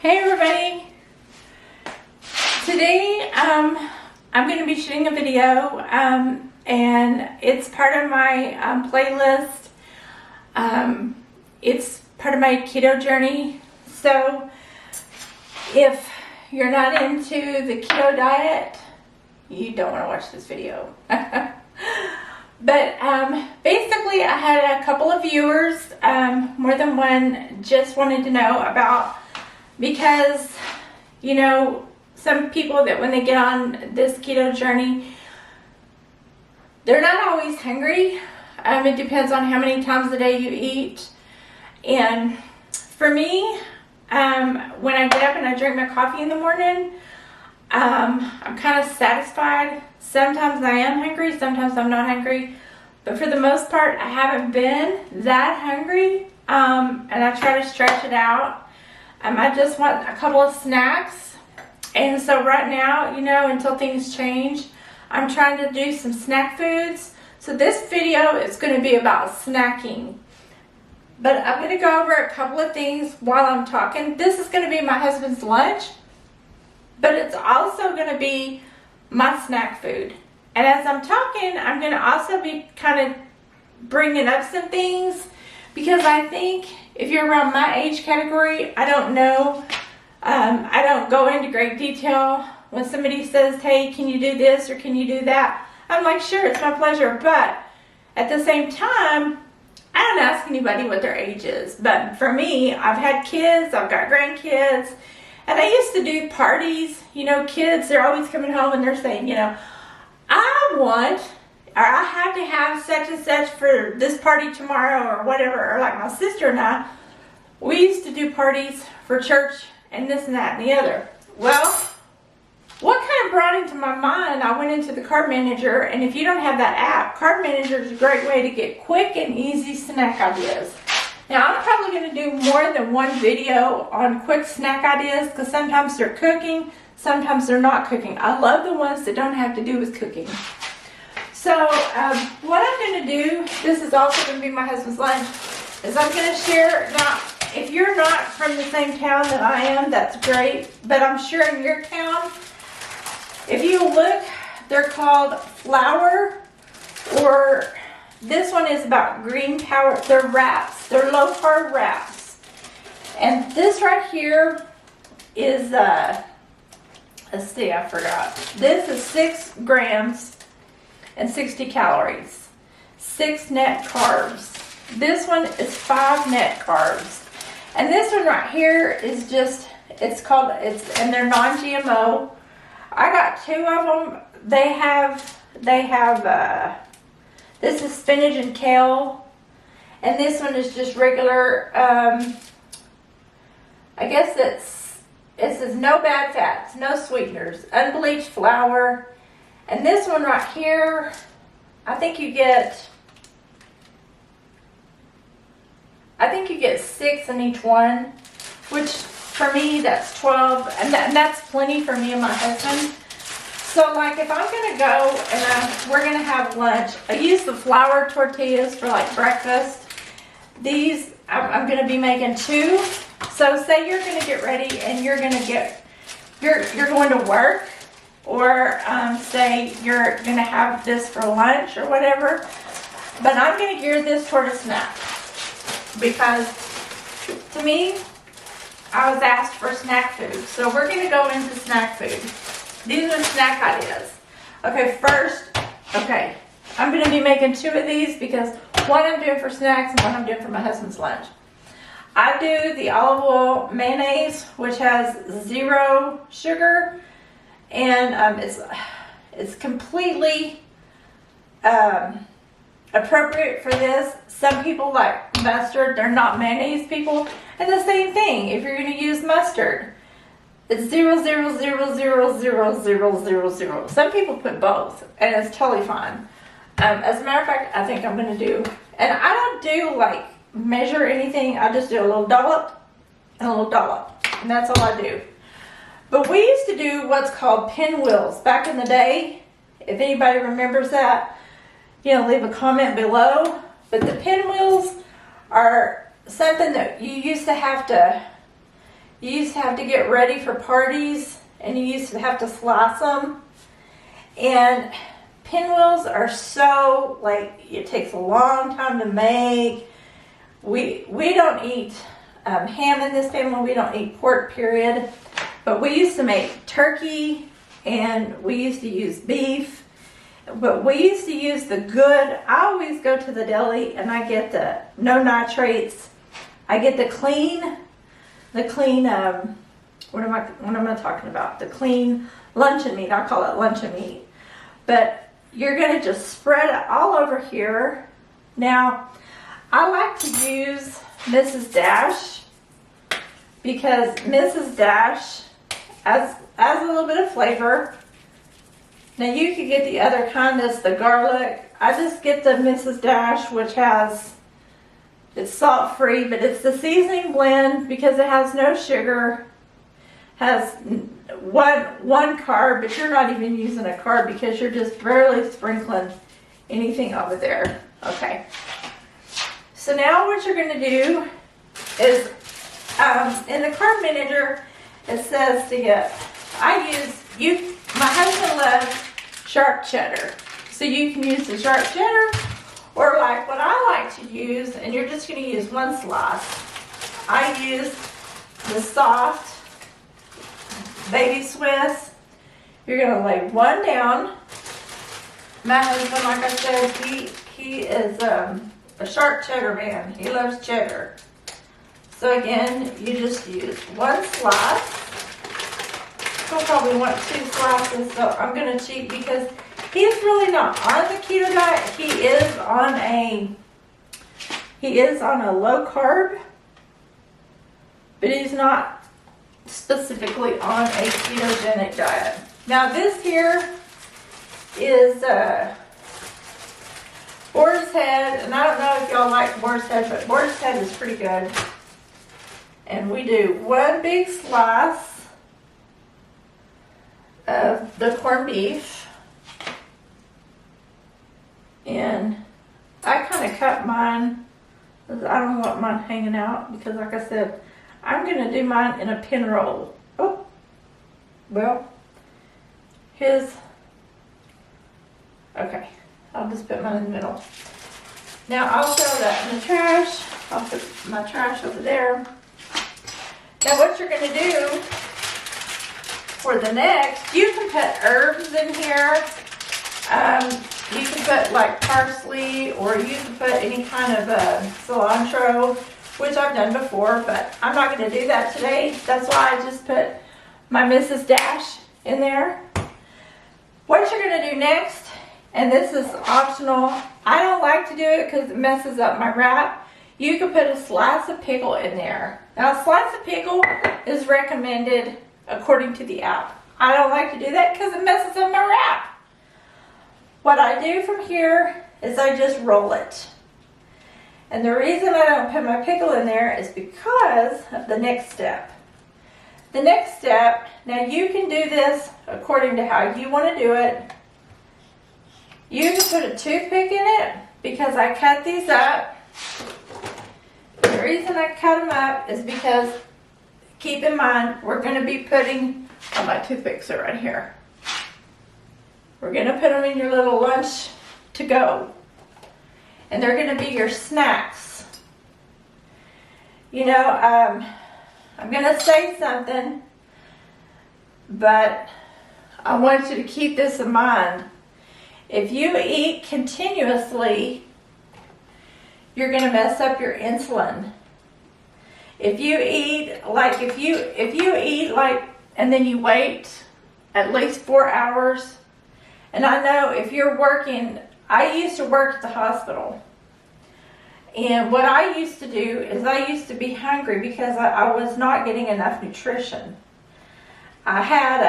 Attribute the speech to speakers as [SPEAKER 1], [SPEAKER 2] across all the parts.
[SPEAKER 1] Hey everybody! Today I'm going to be shooting a video and it's part of my playlist. It's part of my keto journey. So if you're not into the keto diet, you don't want to watch this video. But basically I had a couple of viewers, more than one, just wanted to know about, because you know, some people that when they get on this keto journey, they're not always hungry. It depends on how many times a day you eat. And for me, when I get up and I drink my coffee in the morning, I'm kind of satisfied. Sometimes I am hungry, sometimes I'm not hungry, but for the most part I haven't been that hungry, and I try to stretch it out. I just want a couple of snacks, and so right now, you know, until things change, I'm trying to do some snack foods. So this video is going to be about snacking, but I'm going to go over a couple of things while I'm talking. This is going to be my husband's lunch, but it's also going to be my snack food. And as I'm talking, I'm going to also be kind of bringing up some things, because I think if you're around my age category, I don't know, I don't go into great detail. When somebody says, hey, can you do this or can you do that? I'm like, sure, it's my pleasure. But at the same time, I don't ask anybody what their age is. But for me, I've had kids, I've got grandkids, and I used to do parties. You know, kids, they're always coming home and they're saying, you know, I want, or I have to have such and such for this party tomorrow or whatever. Or like my sister and I, we used to do parties for church and this and that and the other. Well, what kind of brought into my mind, I went into the Card Manager, and if you don't have that app, Card Manager is a great way to get quick and easy snack ideas. Now, I'm probably going to do more than one video on quick snack ideas, because sometimes they're cooking, sometimes they're not cooking. I love the ones that don't have to do with cooking. So, what I'm going to do, this is also going to be my husband's lunch, is I'm going to share. Now, if you're not from the same town that I am, that's great, but I'm sure in your town, if you look, they're called flour, or this one is about green power. They're wraps. They're low-carb wraps. And this right here is, let's see, I forgot. This is 6 grams and 60 calories. 6 net carbs. This one is 5 net carbs. And this one right here is just, and they're non-GMO. I got 2 of them. They have, this is spinach and kale, and this one is just regular, I guess it says no bad fats, no sweeteners, unbleached flour. And this one right here, I think you get 6 in each one, which for me, that's 12, and that's plenty for me and my husband. So like if I'm going to go and we're going to have lunch, I use the flour tortillas for like breakfast. These, I'm going to be making 2. So say you're going to get ready and you're going to work, or say you're going to have this for lunch or whatever. But I'm going to gear this toward a snack, because to me, I was asked for snack food. So we're going to go into snack food. These are snack ideas. Okay, first, I'm going to be making 2 of these, because one I'm doing for snacks and one I'm doing for my husband's lunch. I do the olive oil mayonnaise, which has 0 sugar, and it's completely appropriate for this. Some people like mustard, they're not mayonnaise people. And the same thing, if you're going to use mustard, it's 0, 0, 0, 0, 0, 0, 0, 0. Some people put both, and it's totally fine. As a matter of fact, I think I'm going to do, and I don't do like measure anything, I just do a little dollop and a little dollop, and that's all I do. But we used to do what's called pinwheels back in the day. If anybody remembers that, you know, leave a comment below. But the pinwheels are something that you used to have to You used to have to get ready for parties, and you used to have to slice them. And pinwheels are so, like, it takes a long time to make. We don't eat ham in this family. We don't eat pork, period. But we used to make turkey, and we used to use beef. But we used to use the good. I always go to the deli, and I get the no nitrates. I get the clean. What am I talking about? The clean luncheon meat. I call it luncheon meat. But you're gonna just spread it all over here. Now, I like to use Mrs. Dash because Mrs. Dash adds a little bit of flavor. Now you could get the other kind, that's the garlic. I just get the Mrs. Dash, which it's salt free, but it's the seasoning blend because it has no sugar, has one carb, but you're not even using a carb because you're just barely sprinkling anything over there. Okay. So now what you're going to do is, in the carb manager, it says to get, my husband loves sharp cheddar. So you can use the sharp cheddar, or like what I like to use, and you're just going to use one slice. I use the soft baby Swiss. You're going to lay one down. My husband, like I said, he is a sharp cheddar man. He loves cheddar. So again, you just use one slice. He'll probably want 2 slices, so I'm going to cheat because he's really not on the keto diet. He is on a low carb, but he's not specifically on a ketogenic diet. Now this here is boar's head, and I don't know if y'all like boar's head, but boar's head is pretty good. And we do one big slice of the corned beef, and I kind of cut mine because I don't want mine hanging out because, like I said, I'm going to do mine in a pin roll. Oh, well, okay, I'll just put mine in the middle. Now I'll throw that in the trash. I'll put my trash over there. Now what you're going to do for the next, you can put herbs in here. You can put like parsley, or you can put any kind of cilantro, which I've done before, but I'm not going to do that today. That's why I just put my Mrs. Dash in there. What you're going to do next, and this is optional, I don't like to do it because it messes up my wrap. You can put a slice of pickle in there. Now, a slice of pickle is recommended according to the app. I don't like to do that because it messes up my wrap. What I do from here is I just roll it. And the reason I don't put my pickle in there is because of the next step. The next step, now you can do this according to how you want to do it. You can put a toothpick in it because I cut these up. The reason I cut them up is because, keep in mind, we're going to be putting, oh, my toothpicks are right here. We're going to put them in your little lunch to go. And they're going to be your snacks. You know, I'm going to say something, but I want you to keep this in mind. If you eat continuously, you're going to mess up your insulin. If you eat like, and then you wait at least 4 hours, and I know if you're working, I used to work at the hospital. And what I used to do is I used to be hungry because I was not getting enough nutrition. I had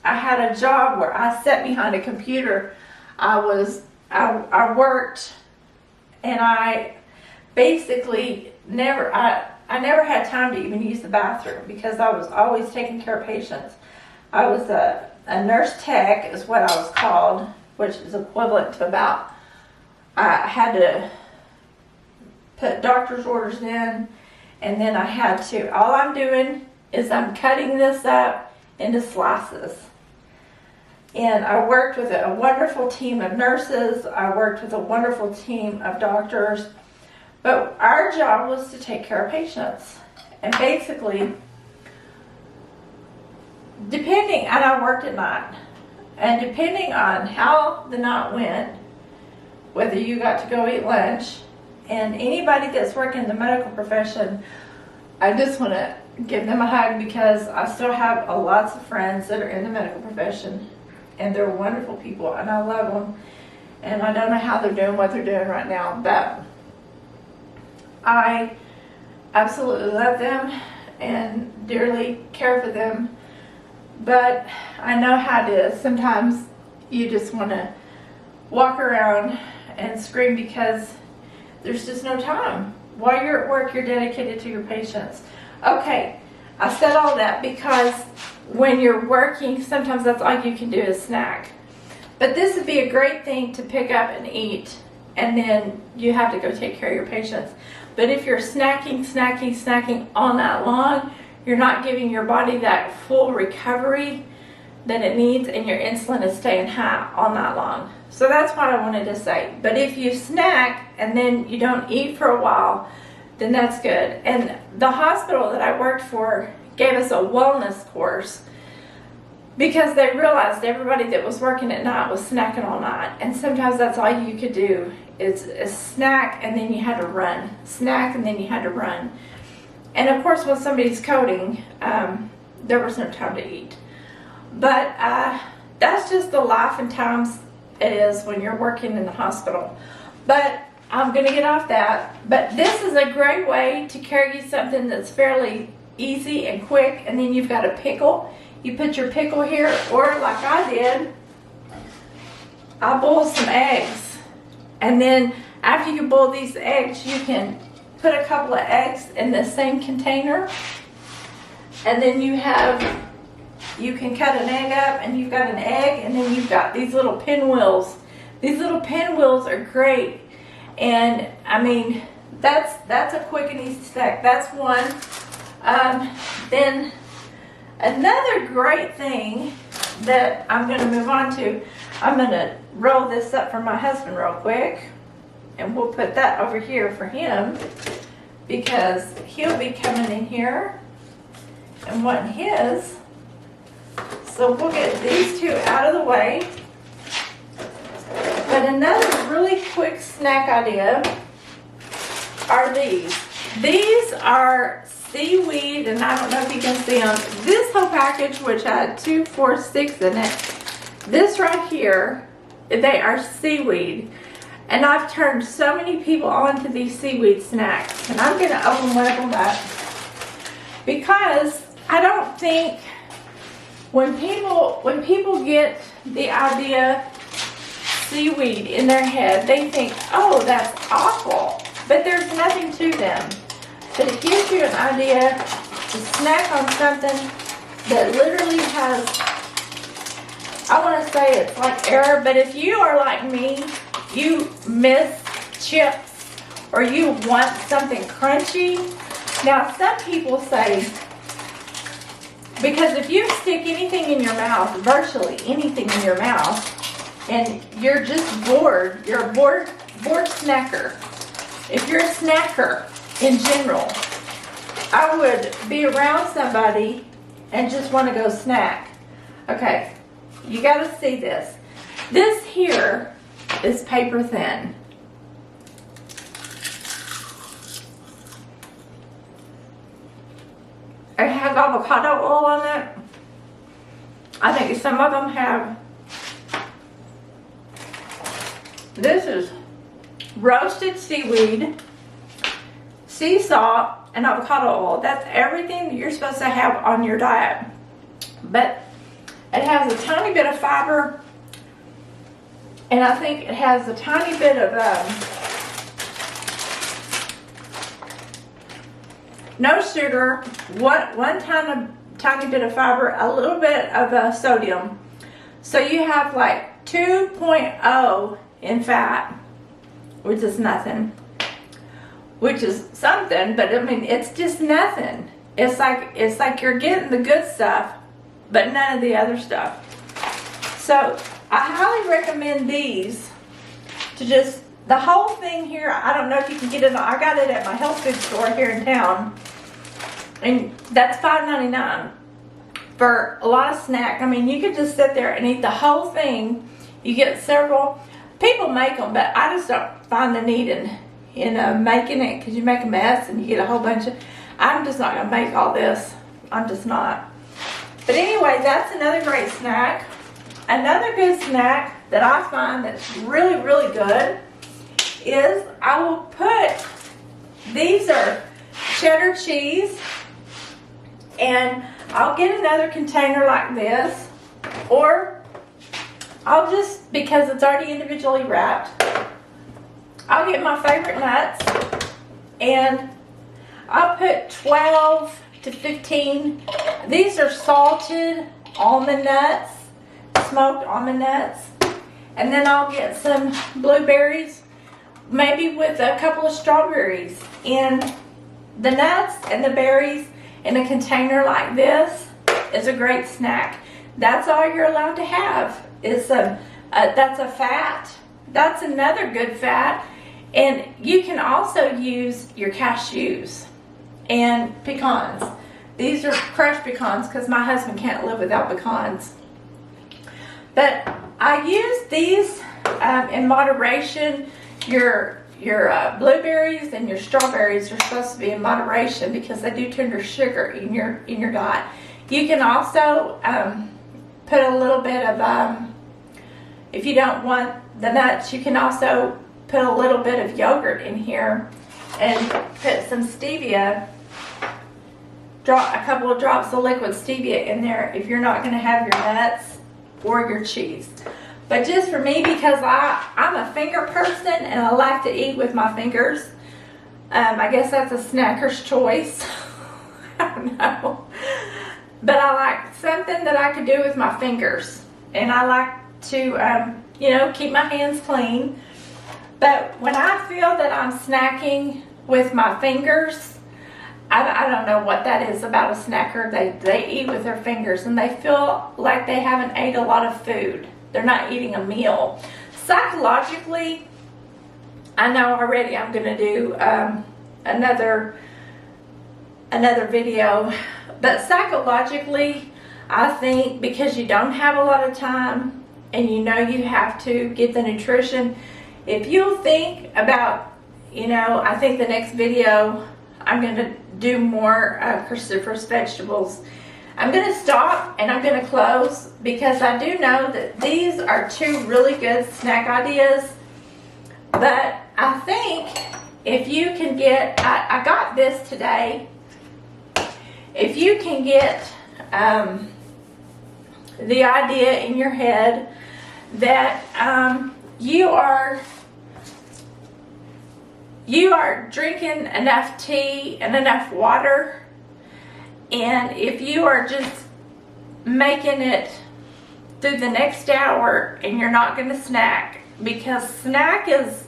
[SPEAKER 1] a job where I sat behind a computer. I worked, and I basically never had time to even use the bathroom because I was always taking care of patients. I was a nurse tech is what I was called, which is equivalent to about, I had to put doctor's orders in And then I had to, all I'm doing is I'm cutting this up into slices. And I worked with a wonderful team of nurses. I worked with a wonderful team of doctors. But our job was to take care of patients. And basically, depending, and I worked at night, and depending on how the night went, whether you got to go eat lunch, and anybody that's working in the medical profession, I just want to give them a hug because I still have lots of friends that are in the medical profession, and they're wonderful people, and I love them, and I don't know how they're doing what they're doing right now, but I absolutely love them and dearly care for them. But I know how it is. Sometimes you just want to walk around and scream because there's just no time. While you're at work, you're dedicated to your patients. Okay, I said all that because when you're working, sometimes that's all you can do is snack. But this would be a great thing to pick up and eat, and then you have to go take care of your patients. But if you're snacking all night long, you're not giving your body that full recovery that it needs, and your insulin is staying high all night long. So that's what I wanted to say. But if you snack and then you don't eat for a while, then that's good. And the hospital that I worked for gave us a wellness course because they realized everybody that was working at night was snacking all night. And sometimes that's all you could do is a snack, and then you had to run. Snack, and then you had to run. And of course, when somebody's coding, there was no time to eat. But that's just the life and times it is when you're working in the hospital. But I'm going to get off that. But this is a great way to carry something that's fairly easy and quick. And then you've got a pickle. You put your pickle here, or like I did, I boiled some eggs. And then after you boil these eggs, you can put a couple of eggs in the same container. And then you can cut an egg up, and you've got an egg, and then you've got these little pinwheels. These little pinwheels are great. And I mean, that's a quick and easy snack. That's one. Then another great thing that I'm going to move on to, I'm going to roll this up for my husband real quick, and we'll put that over here for him because he'll be coming in here and wanting his. So we'll get these two out of the way. But another really quick snack idea are these. These are seaweed, and I don't know if you can see them. This whole package, which had 2, 4, 6 in it, this right here, they are seaweed. And I've turned so many people onto these seaweed snacks. And I'm going to open one of them up because I don't think when people get the idea seaweed in their head, they think, oh, that's awful. But there's nothing to them. But it gives you an idea to snack on something that literally has, I want to say it's like air, but if you are like me, you miss chips or you want something crunchy. Now, some people say, because if you stick anything in your mouth, virtually anything in your mouth, and you're just bored, you're a bored snacker. If you're a snacker in general, I would be around somebody and just want to go snack. Okay, you got to see this. This here is paper thin. It has avocado oil on it. I think some of them have. This is roasted seaweed, sea salt, and avocado oil. That's everything that you're supposed to have on your diet. But it has a tiny bit of fiber, and I think it has a tiny bit of no sugar, one tiny bit of fiber, a little bit of sodium. So you have like 2.0 in fat, which is nothing. which is something, but I mean, it's just nothing. It's like you're getting the good stuff, but none of the other stuff. So I highly recommend these to just, the whole thing here, I don't know if you can get it, I got it at my health food store here in town, and that's $5.99 for a lot of snack. I mean, you could just sit there and eat the whole thing. You get several, people make them, but I just don't find the need in making it, because you make a mess and you get a whole bunch of, I'm just not gonna make all this. I'm just not. But anyway, that's another great snack. Another good snack that I find that's really, really good is I will put, these are cheddar cheese, and I'll get another container like this, or I'll just, because it's already individually wrapped, I'll get my favorite nuts, and I'll put 12 to 15. These are salted almond nuts, smoked almond nuts. And then I'll get some blueberries, maybe with a couple of strawberries. And the nuts and the berries in a container like this is a great snack. That's all you're allowed to have. Is that's a fat. That's another good fat. And you can also use your cashews and pecans. These are crushed pecans because my husband can't live without pecans. But I use these in moderation. Your blueberries and your strawberries are supposed to be in moderation because they do turn to sugar in your diet. You can also put a little bit of, if you don't want the nuts, you can also put a little bit of yogurt in here and put some stevia, drop a couple of drops of liquid stevia in there if you're not going to have your nuts or your cheese. But just for me, because I'm a finger person and I like to eat with my fingers, I guess that's a snacker's choice. I don't know. But I like something that I could do with my fingers. And I like to, keep my hands clean. But when I feel that I'm snacking with my fingers, I don't know what that is about a snacker. They eat with their fingers and they feel like they haven't ate a lot of food. They're not eating a meal. Psychologically, I know already I'm going to do another video. But psychologically, I think because you don't have a lot of time and you know you have to get the nutrition, if you think about, I think the next video I'm going to do more cruciferous vegetables. I'm going to stop and I'm going to close because I do know that these are two really good snack ideas. But I think if you can get, I got this today, if you can get the idea in your head that you are drinking enough tea and enough water, and if you are just making it through the next hour and you're not going to snack, because snack is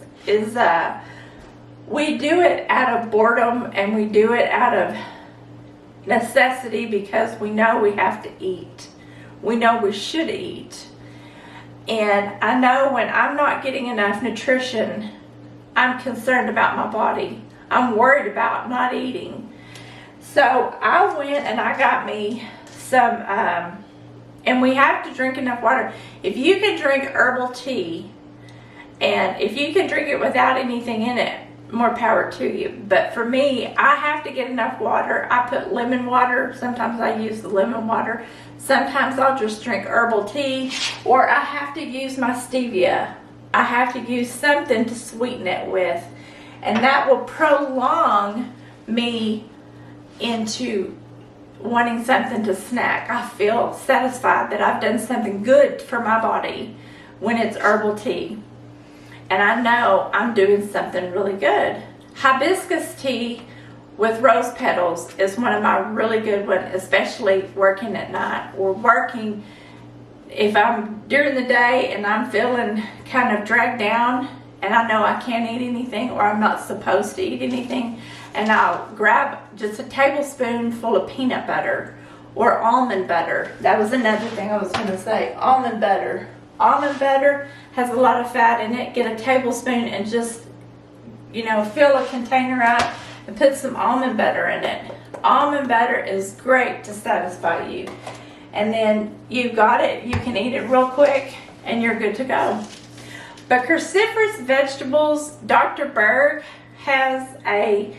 [SPEAKER 1] we do it out of boredom and we do it out of necessity because we know we have to eat. We know we should eat. And I know when I'm not getting enough nutrition, I'm concerned about my body. I'm worried about not eating. So I went and I got me some, and we have to drink enough water. If you can drink herbal tea, and if you can drink it without anything in it, more power to you. But for me, I have to get enough water. I put lemon water. Sometimes I use the lemon water. Sometimes I'll just drink herbal tea, or I have to use my stevia. I have to use something to sweeten it with, and that will prolong me into wanting something to snack. I feel satisfied that I've done something good for my body when it's herbal tea, and I know I'm doing something really good. Hibiscus tea with rose petals is one of my really good ones, especially working at night or working. If I'm during the day and I'm feeling kind of dragged down, and I know I can't eat anything or I'm not supposed to eat anything, and I'll grab just a tablespoonful of peanut butter or almond butter. That was another thing I was going to say. Almond butter. Almond butter has a lot of fat in it. Get a tablespoon and just, you know, fill a container up and put some almond butter in it. Almond butter is great to satisfy you. And then you got it. You can eat it real quick and you're good to go. But cruciferous vegetables, Dr. Berg has I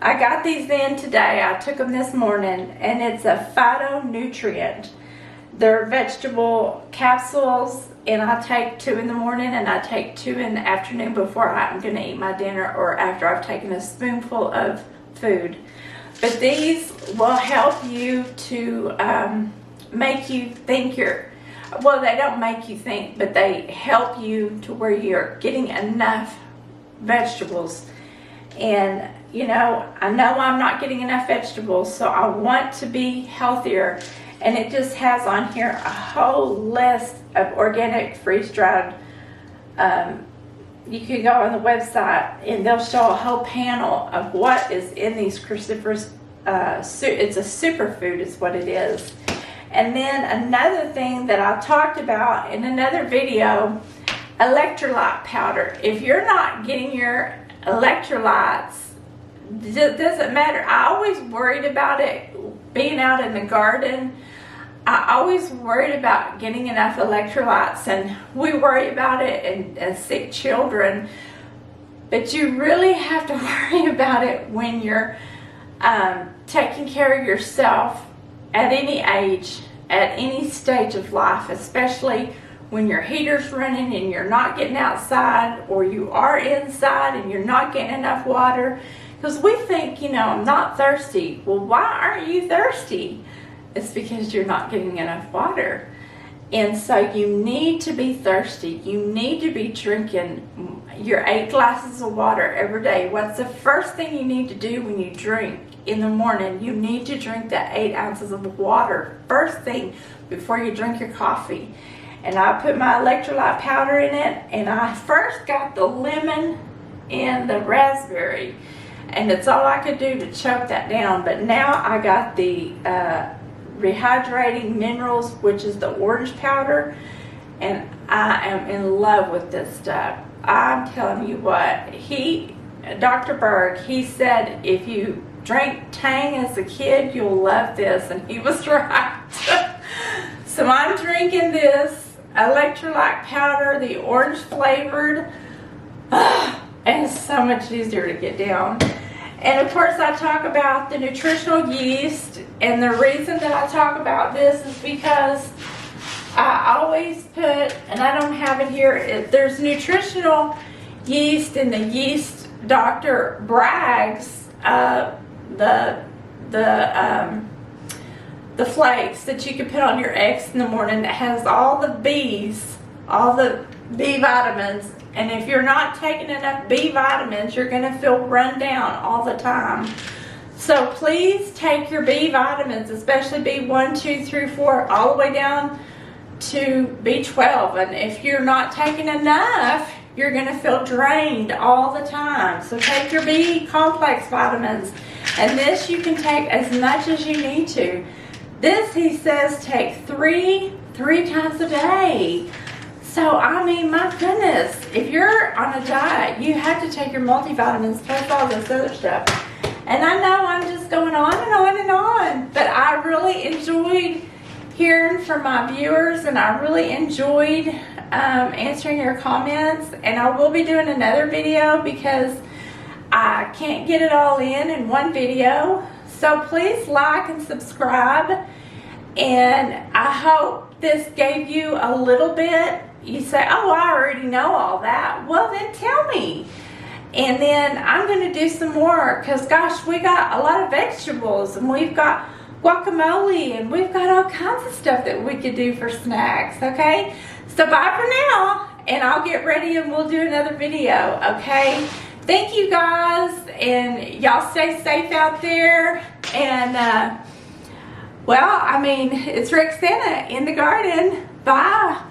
[SPEAKER 1] got these in today. I took them this morning, and it's a phytonutrient. They're vegetable capsules, and I take 2 in the morning and I take 2 in the afternoon before I'm going to eat my dinner or after I've taken a spoonful of food. But these will help you to make you think well, they don't make you think, but they help you to where you're getting enough vegetables. And you know I'm not getting enough vegetables, so I want to be healthier. And it just has on here a whole list of organic freeze-dried. You can go on the website and they'll show a whole panel of what is in these cruciferous. It's a superfood is what it is. And then another thing that I talked about in another video, electrolyte powder. If you're not getting your electrolytes, it doesn't matter. I always worried about it being out in the garden. I always worried about getting enough electrolytes, and we worry about it and sick children. But you really have to worry about it when you're taking care of yourself at any age, at any stage of life, especially when your heater's running and you're not getting outside, or you are inside and you're not getting enough water. Because we think, you know, I'm not thirsty. Well, why aren't you thirsty? It's because you're not getting enough water. And so you need to be thirsty. You need to be drinking your 8 glasses of water every day. What's the first thing you need to do when you drink in the morning? You need to drink the 8 ounces of water first thing before you drink your coffee. And I put my electrolyte powder in it, and I first got the lemon and the raspberry, and it's all I could do to choke that down. But now I got the rehydrating minerals, which is the orange powder, and I am in love with this stuff. I'm telling you what, Dr. Berg, he said if you drank Tang as a kid, you'll love this, and he was right. So I'm drinking this electrolyte powder, the orange flavored, and it's so much easier to get down. And of course I talk about the nutritional yeast, and the reason that I talk about this is because I always put, and I don't have it here, there's nutritional yeast in the yeast Dr. Bragg's, the flakes that you can put on your eggs in the morning that has all the B's, all the B vitamins. And if you're not taking enough B vitamins, you're going to feel run down all the time. So please take your B vitamins, especially B1, 2, 3, 4, all the way down to B12. And if you're not taking enough, you're going to feel drained all the time. So take your B complex vitamins. And this you can take as much as you need to. This, he says, take three times a day. So, I mean, my goodness, if you're on a diet, you have to take your multivitamins plus all this other stuff. And I know I'm just going on and on and on, but I really enjoyed hearing from my viewers, and I really enjoyed answering your comments. And I will be doing another video because I can't get it all in one video. So please like and subscribe, and I hope this gave you a little bit. You say, oh, I already know all that. Well, then tell me. And then I'm going to do some more because, gosh, we got a lot of vegetables, and we've got guacamole, and we've got all kinds of stuff that we could do for snacks, okay? So bye for now, and I'll get ready and we'll do another video, okay? Thank you guys, and y'all stay safe out there. And, well, I mean, it's Roxana in the garden. Bye.